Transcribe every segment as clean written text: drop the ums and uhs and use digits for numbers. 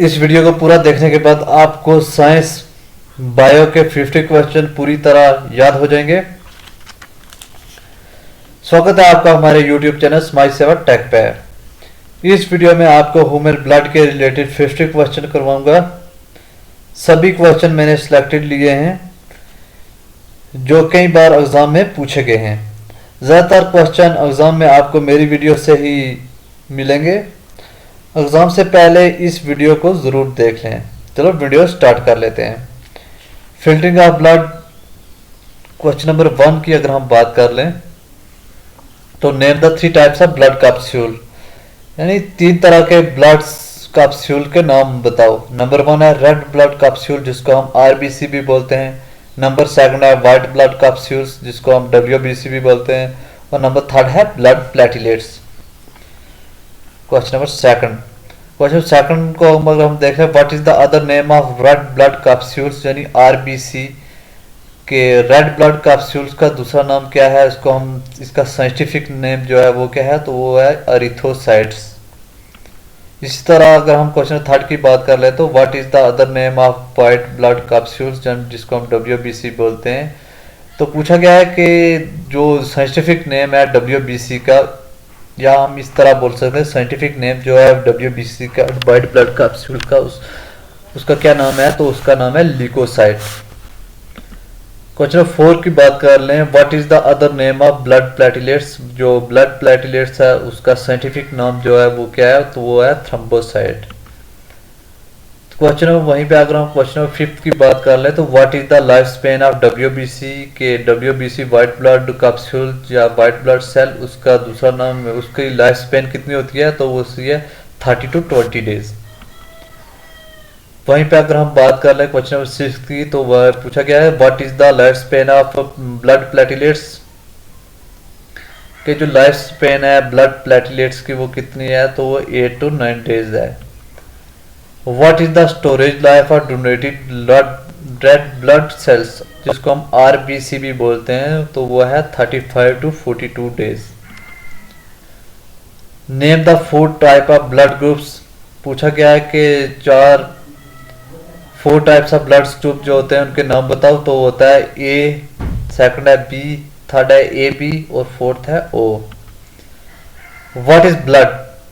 इस वीडियो को पूरा देखने के बाद आपको साइंस बायो के 50 क्वेश्चन पूरी तरह याद हो जाएंगे। स्वागत है आपका हमारे YouTube चैनल स्माइल सेवा टेक पे। इस वीडियो में आपको ह्यूमन ब्लड के रिलेटेड 50 क्वेश्चन करवाऊंगा। सभी क्वेश्चन मैंने सिलेक्टेड लिए हैं जो कई बार एग्जाम में पूछे गए हैं। ज़्यादातर क्वेश्चन एग्जाम में आपको मेरी वीडियो से ही मिलेंगे। एग्जाम से पहले इस वीडियो को ज़रूर देख लें। चलो वीडियो स्टार्ट कर लेते हैं। Filtering of blood question number 1 की अगर हम बात कर लें तो name the 3 types of blood capsule, यानी 3 तरह के ब्लड कैप्सूल के नाम बताओ। नंबर 1 है रेड ब्लड कैप्सूल जिसको हम आरबीसी भी बोलते हैं। नंबर 2 है वाइट ब्लड कैप्सूल्स जिसको हम डब्ल्यूबीसी भी बोलते हैं। और नंबर 3 है blood platelets. Question number 2 question 2 को अगर हम देखें what is the other name of red blood capsules, यानी आरबीसी के रेड ब्लड कैप्सूल्स का दूसरा नाम क्या है, इसको हम इसका साइंटिफिक नेम जो है वो क्या है, तो वो है एरिथ्रोसाइट्स। इसी तरह अगर हम क्वेश्चन 3 की बात कर ले तो what is the other name of white blood capsules जिसको हम डब्ल्यूबीसी बोलते हैं। तो पूछा गया है कि जो साइंटिफिक नेम है डब्ल्यूबीसी का, या हम इस तरह बोल सकते हैं साइंटिफिक नेम जो है डब्ल्यूबीसी का वाइट ब्लड कैप्सूल का उसका क्या नाम है, तो उसका नाम है ल्यूकोसाइट। क्वेश्चन 4 की बात कर लें what is the other name of blood platelets, जो ब्लड प्लेटलेट्स है उसका साइंटिफिक नाम जो है वो क्या है, तो वो है थ्रोम्बोसाइट। क्वेश्चन वहीं पे अगर हम क्वेश्चन 5 की बात कर ले तो what is the life span of WBC के डब्ल्यूबीसी वाइट ब्लड कैप्सूल या वाइट ब्लड सेल, उसका दूसरा नाम उसकी लाइफ स्पेन कितनी होती है, तो वो है 30 to 20 डेज। वहीं पे अगर हम बात कर ले क्वेश्चन नंबर 6 की तो वह पूछा गया है what is the life span of blood platelets के जो लाइफ स्पेन है ब्लड प्लेटलेट्स की वो कितनी है, तो वो 8 to 9 डेज है। What is the storage life of donated red blood sales जिसको हम आरबीसी भी बोलते हैं, तो वो है 35 to 42 days. Name the 4 type of blood groups, पूछा गया है कि 4 टाइप्स ऑफ ब्लड ग्रुप जो होते हैं उनके नाम बताओ, तो होता है ए, सेकंड है बी, थर्ड है ए बी और फोर्थ है ओ। व्हाट इज ब्लड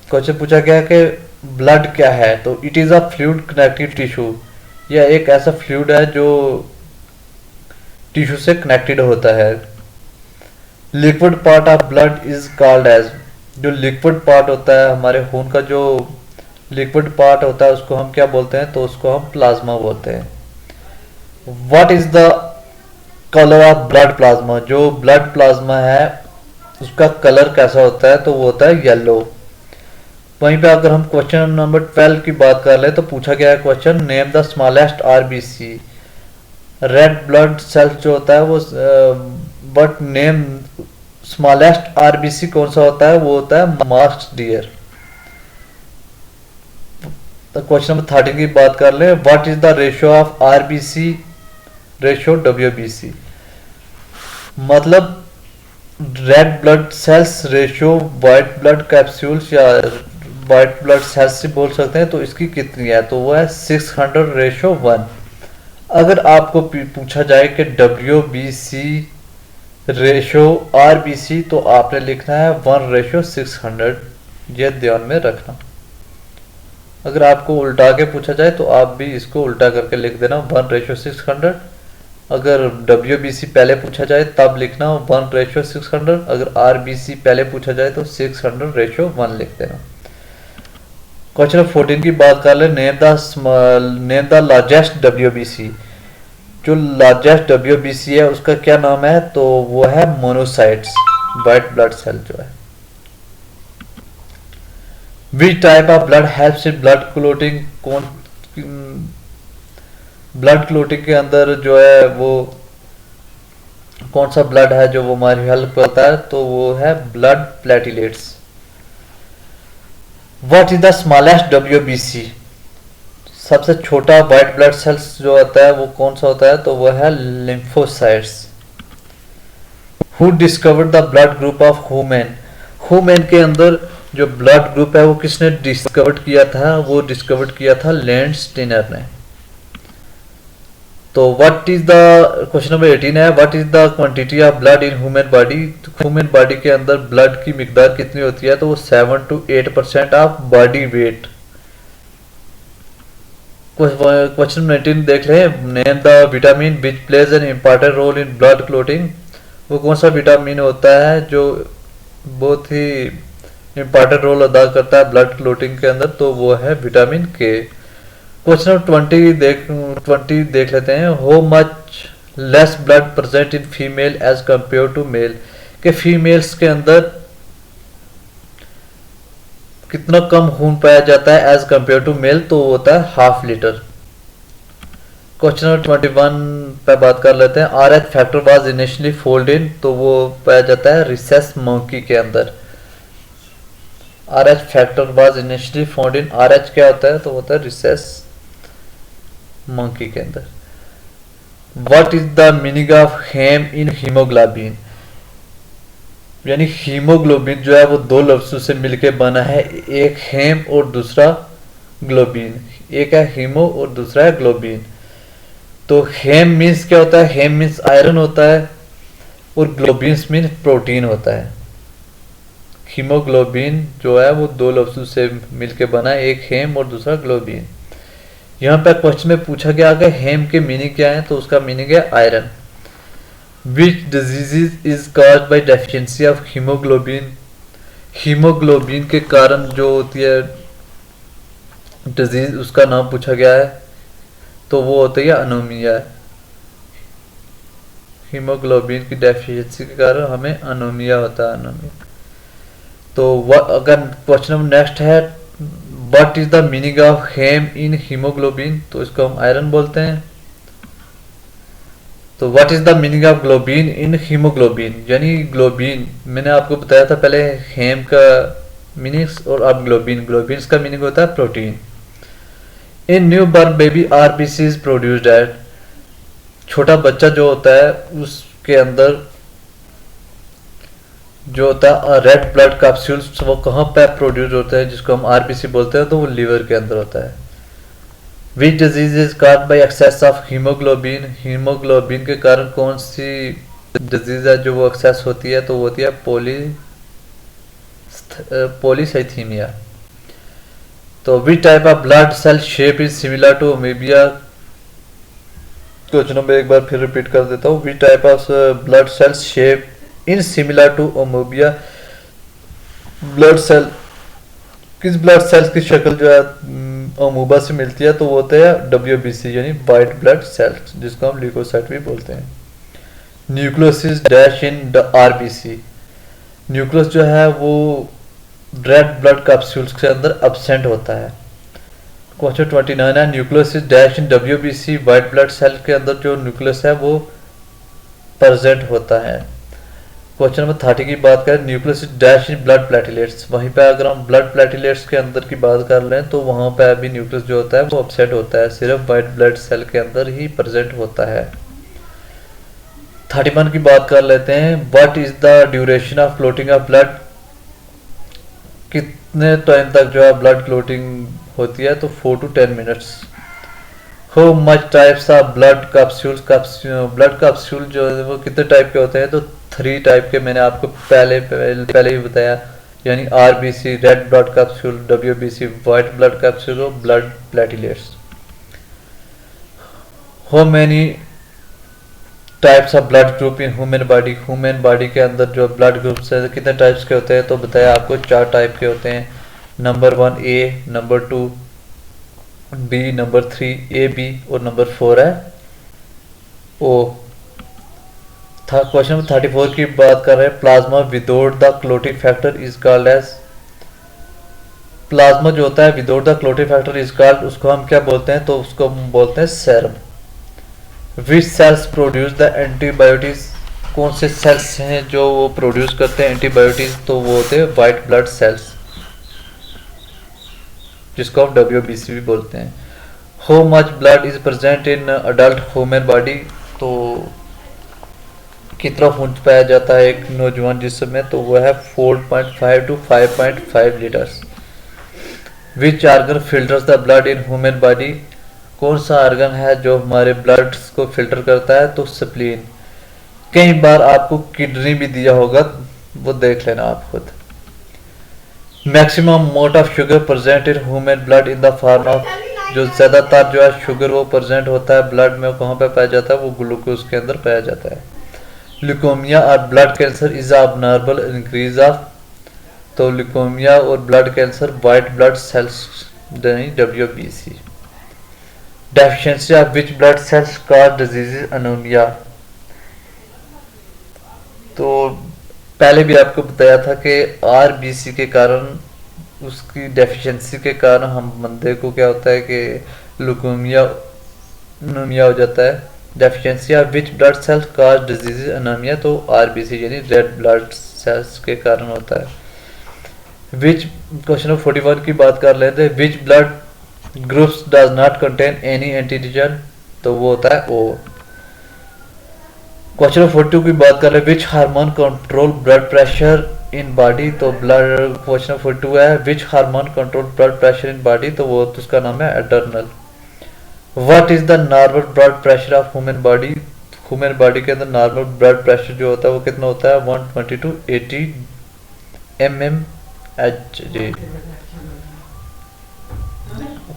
क्वेश्चन पूछा गया है कि ब्लड क्या है, तो it is a fluid connective tissue, यह एक ऐसा फ्लूइड है जो टिश्यू से कनेक्टेड होता है। Liquid part of blood is called as, जो लिक्विड पार्ट होता है हमारे खून का जो लिक्विड पार्ट होता है उसको हम क्या बोलते हैं, तो उसको हम प्लाज्मा बोलते हैं। What is the colour of blood plasma, जो ब्लड प्लाज्मा है उसका कलर कैसा होता है, तो वो होता है येलो। वहीं पे अगर हम क्वेश्चन नंबर 12 की बात कर ले तो पूछा गया है question name the smallest RBC, red blood cell जो होता है वो बट नेम स्मॉलेस्ट आरबीसी कौन सा होता है, वो होता है मास्क्ड डियर। तो क्वेश्चन नंबर 13 की बात कर ले what is the ratio of RBC ratio WBC, मतलब red blood cells ratio white blood capsules या वाइट ब्लड सेल्स से बोल सकते हैं, तो इसकी कितनी है, तो वो है 600:1। अगर आपको पूछा जाए कि डब्ल्यूबीसी रेशियो आरबीसी, तो आपने लिखना है 1:600, ये ध्यान में रखना। अगर आपको उल्टा के पूछा जाए तो आप भी इसको उल्टा करके लिख देना 1:600। अगर डब्ल्यूबीसी पहले पूछा जाए तब लिखना 1:600, अगर आरबीसी पहले पूछा जाए तो 600:1 लिख देना। क्वेश्चन 14 की बात कर ले नेम द लार्जेस्ट डब्ल्यूबीसी, जो लार्जेस्ट डब्ल्यूबीसी है उसका क्या नाम है, तो वो है मोनोसाइट्स, वाइट ब्लड सेल जो है। विच type of blood helps in blood clotting, blood clotting के अंदर जो है वो कौन सा ब्लड है जो वो हमारी हेल्प करता है, तो वो है blood platelets. What is the smallest WBC, सबसे छोटा वाइट ब्लड सेल्स जो होता है वो कौन सा होता है, तो वो है lymphocytes. Who discovered the blood group of human, human के अंदर जो ब्लड ग्रुप है वो किसने डिस्कवर्ड किया था? वो डिस्कवर्ड किया था लैंड स्टेनर ने। तो what is the question number 18 है, what is the quantity of blood in human body? Human body के अंदर ब्लड की मिकदार कितनी होती है? तो वो 7 to 8% of body weight. Question 19 देख लें, name the vitamin which plays an important role in blood clotting. वो कौन सा विटामिन होता है जो बहुत ही इम्पॉर्टेंट रोल अदा करता है ब्लड क्लोटिंग के अंदर? तो वो है विटामिन के। क्वेश्चन 20 देख लेते हैं, how much less blood present in female as compare to male. के फीमेल्स के अंदर कितना कम खून पाया जाता है एज कंपेयर टू मेल? तो होता है 1/2 लीटर। क्वेश्चन नंबर 21 पे बात कर लेते हैं, R H factor was initially fold in. तो वो पाया जाता है रिसेस मंकी के अंदर। R H factor was initially found in, R H क्या होता है? तो होता है रिसेस मंकी के अंदर। What is the meaning of haem in haemoglobin? यानी हीमोग्लोबिन जो है वो दो लफ्जों से मिलकर बना है, एक हेम और दूसरा ग्लोबिन। एक है हीमो और दूसरा है ग्लोबिन। तो हेम मीन्स क्या होता है? हेम मीन्स आयरन होता है और ग्लोबिन मीन्स प्रोटीन होता है। हीमोग्लोबिन जो है वो दो लफ्जों से मिलकर बना है, एक हेम और दूसरा ग्लोबिन। यहाँ पे क्वेश्चन में पूछा गया कि हेम के मीनिंग क्या है? तो उसका मीनिंग है iron. Which disease is caused by deficiency of haemoglobin? Haemoglobin के कारण जो होती है डिजीज, उसका नाम पूछा गया है, तो वो होती है अनोमिया। हीमोग्लोबिन की डेफिशिएंसी के कारण हमें अनोमिया होता है, अनोमिया। तो अगर क्वेश्चन नंबर नेक्स्ट है, what is the meaning of haem in haemoglobin? तो इसको हम आयरन बोलते हैं। तो what is the meaning of globin in haemoglobin? यानी ग्लोबिन मैंने आपको बताया था पहले हेम का मीनिंग्स, और अब ग्लोबिन, ग्लोबिन का मीनिंग होता है protein. In new born baby RBC is produced at. छोटा बच्चा जो होता है उसके अंदर जो होता है रेड ब्लड कैप्सूल्स, वो कहाँ पे प्रोड्यूस होता है, जिसको हम आरबीसी बोलते हैं? तो वो लीवर के अंदर होता है। Which disease is caused by access of haemoglobin? Haemoglobin के कारण कौन सी डिजीज है जो वो एक्सेस होती है? तो वो होती है पॉलीसाइथीमिया। तो which type of blood cell shape is similar to amoeba? Question number एक बार फिर रिपीट कर देता हूँ, which type of blood cell shape in similar to amoeba? Blood cell, किस ब्लड सेल्स की शक्ल जो है अमूबा से मिलती है? तो वो होते हैं WBC यानी वाइट ब्लड सेल्स, जिसको हम ल्यूकोसाइट भी बोलते हैं। Nucleus is dash in the RBC। Nucleus जो है वो रेड ब्लड कैप्सूल्स के अंदर एब्सेंट होता है। क्वेश्चन 29 है, nucleus is dash in WBC। White blood cell के अंदर जो न्यूक्लियस है वो प्रेजेंट होता है। क्वेश्चन नंबर 30 की बात करें, nucleus is dash in blood platelets. वहीं पे अगर हम ब्लड प्लेटलेट्स के अंदर की बात कर लें तो वहां पे अभी न्यूक्लियस जो होता है वो अपसेट होता है, सिर्फ वाइट ब्लड सेल के अंदर ही प्रेजेंट होता है। 31 की बात कर लेते हैं, what is the duration of clotting of blood? कितने टाइम तक जो है ब्लड क्लोटिंग होती है? तो 4 to 10 minutes. How much types of blood capsules? Blood capsule जो है वो कितने टाइप के होते हैं? तो 3 टाइप के मैंने आपको पहले ही बताया, यानी RBC red blood capsule, WBC white blood capsule और blood platelets. How many types of blood group in human body? Human body के अंदर जो ब्लड ग्रुप्स है कितने टाइप्स के होते हैं? तो बताया आपको 4 टाइप के होते हैं। Number 1 A, number 2 B, number 3 AB और नंबर 4 है O। क्वेश्चन नंबर 34 की बात कर रहे हैं, plasma without the clotting factor is called as. Plasma जो होता है without the clotting factor is called, उसको हम क्या बोलते हैं? तो उसको हम बोलते हैं serum. Which sales produce the antibiotics? कौन से सेल्स हैं जो वो प्रोड्यूस करते हैं एंटीबायोटिक्स? तो वो होते हैं वाइट ब्लड सेल्स, जिसको हम WBC भी बोलते हैं। How much blood is present in adult human body? तो कितना खून पाया जाता है एक नौजवान जिस्म में, तो वो है 4.5 to 5.5 litres. Which organ filters the blood in human body, कौन सा आर्गन है जो हमारे ब्लड को फिल्टर करता है, तो स्प्लीन। कई बार आपको किडनी भी दिया होगा, वो देख लेना आप खुद। Maximum amount of sugar present in human blood in the form of, जो ज्यादातर जो है शुगर वो प्रेजेंट होता है ब्लड में, कहाँ पे पाया जाता है, वो ग्लूकोज के अंदर पाया जाता है। ल्यूकोमिया और blood cancer is abnormal increase of, तो ल्यूकोमिया और blood cancer white blood cells WBC। Deficiency of which blood cells cause disease anaemia, तो पहले भी आपको बताया था कि RBC के कारण, उसकी डेफिशिएंसी के कारण हम बंदे को क्या होता है कि ल्यूकोमिया अनोमिया हो जाता है। Deficiency of which blood cells cause disease anaemia, तो RBC यानी रेड ब्लड सेल्स के कारण होता है। विच क्वेश्चन 41 की बात कर लेते हैं। Which blood groups does not contain any antigen, तो वो होता है O। क्वेश्चन 42 की बात कर रहे हैं। Which hormone control blood pressure in body, तो ब्लड क्वेश्चन 42 है which hormone control blood pressure in body, तो वो तो उसका नाम है adrenal. What is the normal blood pressure of human body, human body के अंदर नॉर्मल ब्लड प्रेशर जो होता है वो कितना होता है, 120 to 80 mmHg।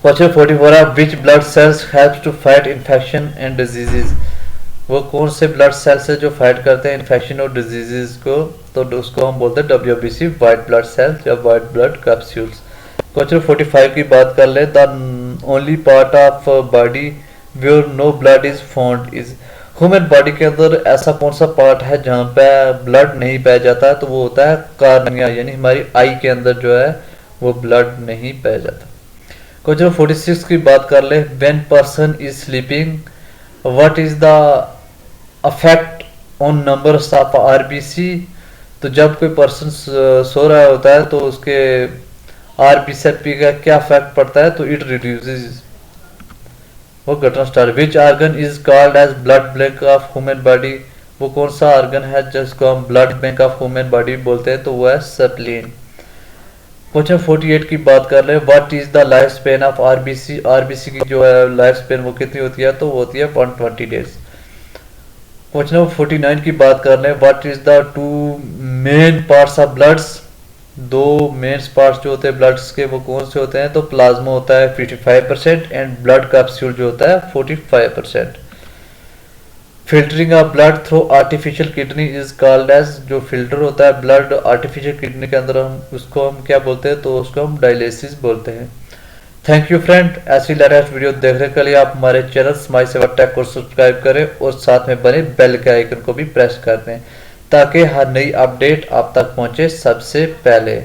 क्वेश्चन 44 है which blood cells helps to fight infection and diseases, वो कौन से ब्लड सेल्स है जो फाइट करते हैं इन्फेक्शन और डिजीजेस को, तो उसको हम बोलते हैं WBC वाइट ब्लड सेल्स या वाइट ब्लड कैप्सूल्स। क्वेश्चन 45 की बात कर ले। The only part of body where no blood is found is, human body के अंदर ऐसा कौन सा पार्ट है जहाँ पे ब्लड नहीं पाया जाता है, तो वो होता है कार्निया, यानी हमारी आई के अंदर जो है वो ब्लड नहीं पाया जाता। क्वेश्चन 46 की बात कर ले। When person is sleeping what is the affect on number of RBC, तो जब कोई पर्सन सो रहा होता है तो उसके RBC का क्या इफेक्ट पड़ता है, तो इट रिड्यूसेस, वो घटना start. Which organ is called as blood bank of human body, वो कौन सा आर्गन है जिसको हम blood bank of human body बोलते हैं, तो वो है स्प्लीन। क्वेश्चन 48 की बात कर रहे हैं। What is the life span of RBC की जो है लाइफ स्पेन वो कितनी होती है, तो वो होती है 120 डेज। क्वेश्चन 49 की बात कर रहे हैं। What is the two main parts of bloods, दो मेन पार्ट्स जो होते हैं ब्लड्स के वो कौन से होते हैं, तो प्लाज्मा होता है 55% एंड ब्लड कैप्सूल जो होता है 45%। Filtering of blood through artificial kidney is called as, जो फिल्टर होता है ब्लड आर्टिफिशियल किडनी के अंदर हम उसको हम क्या बोलते हैं, तो उसको हम डायलिसिस बोलते हैं। थैंक यू फ्रेंड, ऐसी लेटेस्ट वीडियो देखने के लिए आप हमारे चैनल स्माइल सेवा टेक को सब्सक्राइब करें और साथ में बने बेल के आइकन को भी प्रेस कर दें ताकि हर नई अपडेट आप तक पहुंचे सबसे पहले।